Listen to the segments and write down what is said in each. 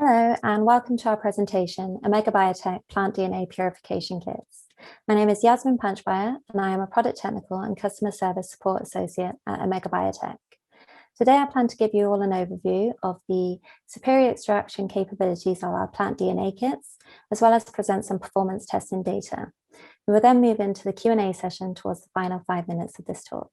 Hello, and welcome to our presentation, Omega Bio-tek Plant DNA Purification Kits. My name is Yasmin Panchbaya, and I am a Product Technical and Customer Service Support Associate at Omega Bio-tek. Today, I plan to give you all an overview of the superior extraction capabilities of our plant DNA kits, as well as present some performance testing data. We will then move into the Q&A session towards the final 5 minutes of this talk.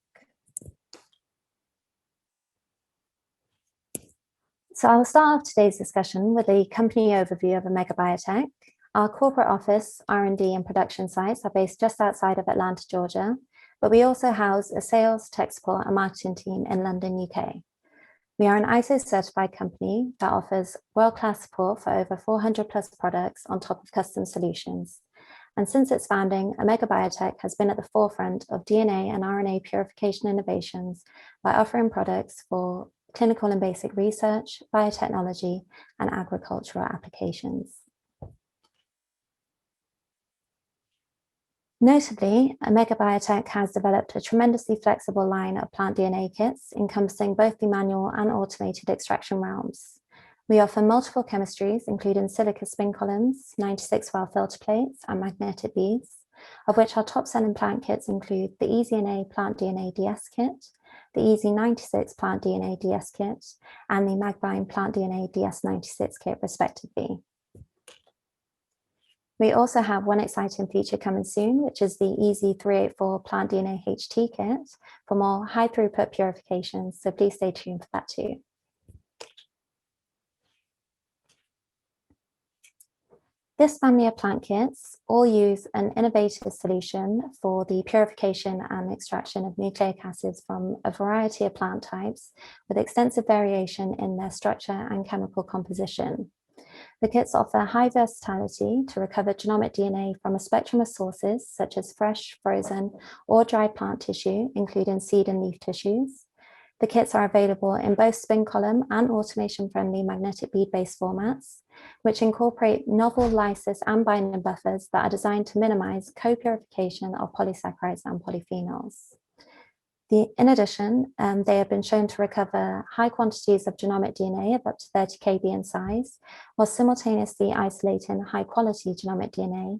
So I will start off today's discussion with a company overview of Omega Bio-tek. Our corporate office, R&D and production sites are based just outside of Atlanta, Georgia, but we also house a sales, tech support and marketing team in London, UK. We are an ISO certified company that offers world-class support for over 400 plus products on top of custom solutions. And since its founding, Omega Bio-tek has been at the forefront of DNA and RNA purification innovations by offering products for clinical and basic research, biotechnology, and agricultural applications. Notably, Omega Bio-tek has developed a tremendously flexible line of plant DNA kits encompassing both the manual and automated extraction realms. We offer multiple chemistries, including silica spin columns, 96-well filter plates, and magnetic beads, of which our top-selling plant kits include the EasyNA Plant DNA DS kit, the EZ96 Plant DNA DS kit, and the Magvine Plant DNA DS96 kit, respectively. We also have one exciting feature coming soon, which is the EZ384 Plant DNA HT kit for more high throughput purifications, so please stay tuned for that too. This family of plant kits all use an innovative solution for the purification and extraction of nucleic acids from a variety of plant types with extensive variation in their structure and chemical composition. The kits offer high versatility to recover genomic DNA from a spectrum of sources such as fresh, frozen, or dry plant tissue, including seed and leaf tissues. The kits are available in both spin column and automation-friendly magnetic bead-based formats, which incorporate novel lysis and binding buffers that are designed to minimize co-purification of polysaccharides and polyphenols. In addition, they have been shown to recover high quantities of genomic DNA of up to 30 kb in size, while simultaneously isolating high-quality genomic DNA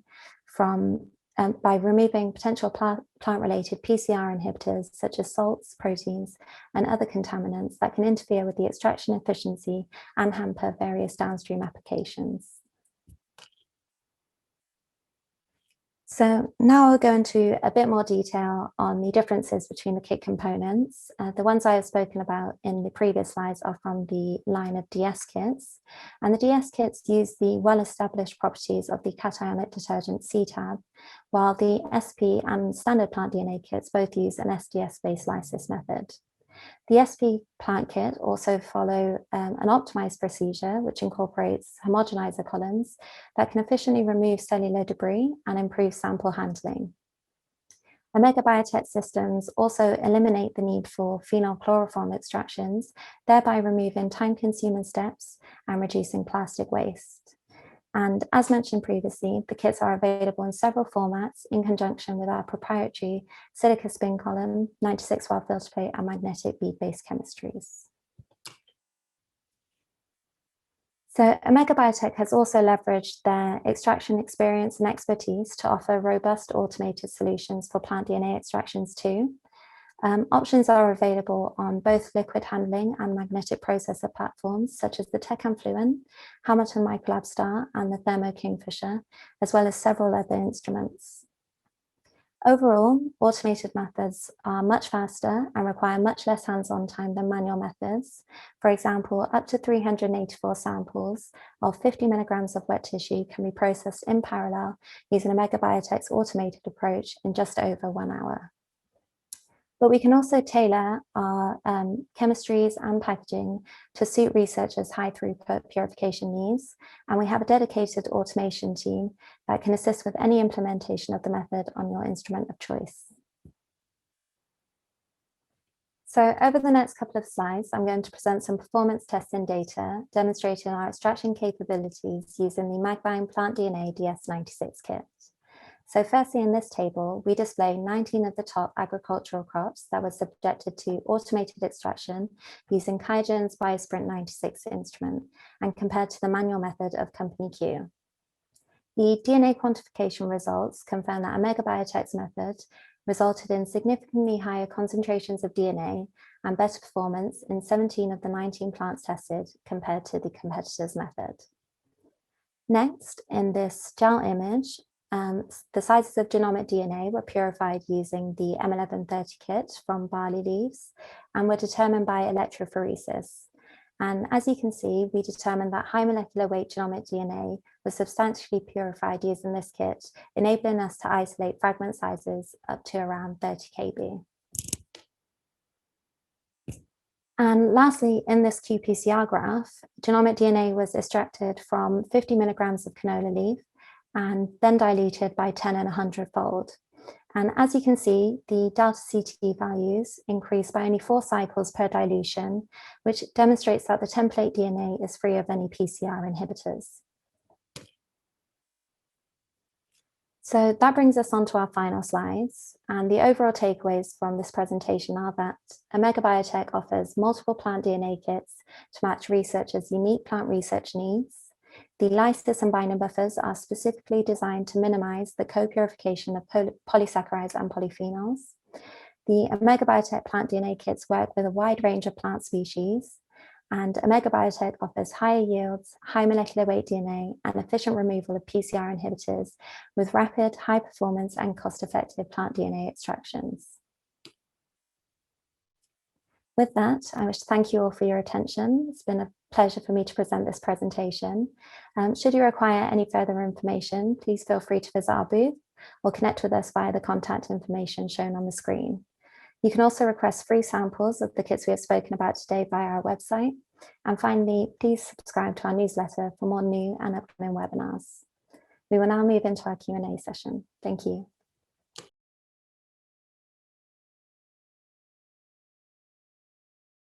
by removing potential plant-related PCR inhibitors such as salts, proteins, and other contaminants that can interfere with the extraction efficiency and hamper various downstream applications. So now I'll go into a bit more detail on the differences between the kit components. The ones I have spoken about in the previous slides are from the line of DS kits. And the DS kits use the well-established properties of the cationic detergent CTAB, while the SP and standard plant DNA kits both use an SDS-based lysis method. The SP plant kit also follow an optimized procedure which incorporates homogenizer columns that can efficiently remove cellular debris and improve sample handling. Omega Bio-tek systems also eliminate the need for phenol chloroform extractions, thereby removing time-consuming steps and reducing plastic waste. And as mentioned previously, the kits are available in several formats in conjunction with our proprietary silica spin column, 96-well filter plate, and magnetic bead-based chemistries. So Omega Bio-tek has also leveraged their extraction experience and expertise to offer robust automated solutions for plant DNA extractions too. Options are available on both liquid handling and magnetic processor platforms, such as the Tecan Fluent, Hamilton Microlab Star, and the Thermo Kingfisher, as well as several other instruments. Overall, automated methods are much faster and require much less hands-on time than manual methods. For example, up to 384 samples of 50 milligrams of wet tissue can be processed in parallel using Omega Bio-tek's automated approach in just over 1 hour. But we can also tailor our chemistries and packaging to suit researchers' high throughput purification needs. And we have a dedicated automation team that can assist with any implementation of the method on your instrument of choice. So over the next couple of slides, I'm going to present some performance testing data demonstrating our extraction capabilities using the Magvine Plant DNA DS96 kit. So firstly, in this table, we display 19 of the top agricultural crops that were subjected to automated extraction using QIAGEN's BioSprint 96 instrument and compared to the manual method of Company Q. The DNA quantification results confirm that Omega Bio-tek's method resulted in significantly higher concentrations of DNA and better performance in 17 of the 19 plants tested compared to the competitor's method. Next, in this gel image, the sizes of genomic DNA were purified using the M1130 kit from barley leaves and were determined by electrophoresis. And as you can see, we determined that high molecular weight genomic DNA was substantially purified using this kit, enabling us to isolate fragment sizes up to around 30 kb. And lastly, in this qPCR graph, genomic DNA was extracted from 50 milligrams of canola leaf and then diluted by 10 and 100-fold. And as you can see, the delta CT values increase by only 4 cycles per dilution, which demonstrates that the template DNA is free of any PCR inhibitors. So that brings us on to our final slides. And the overall takeaways from this presentation are that Omega Bio-tek offers multiple plant DNA kits to match researchers' unique plant research needs. The lysis and binding buffers are specifically designed to minimize the co-purification of polysaccharides and polyphenols. The Omega Bio-tek plant DNA kits work with a wide range of plant species, and Omega Bio-tek offers higher yields, high molecular weight DNA, and efficient removal of PCR inhibitors with rapid, high performance, and cost-effective plant DNA extractions. With that, I wish to thank you all for your attention. It's been a pleasure for me to present this presentation. Should you require any further information, please feel free to visit our booth or connect with us via the contact information shown on the screen. You can also request free samples of the kits we have spoken about today via our website. And finally, please subscribe to our newsletter for more new and upcoming webinars. We will now move into our Q&A session. Thank you.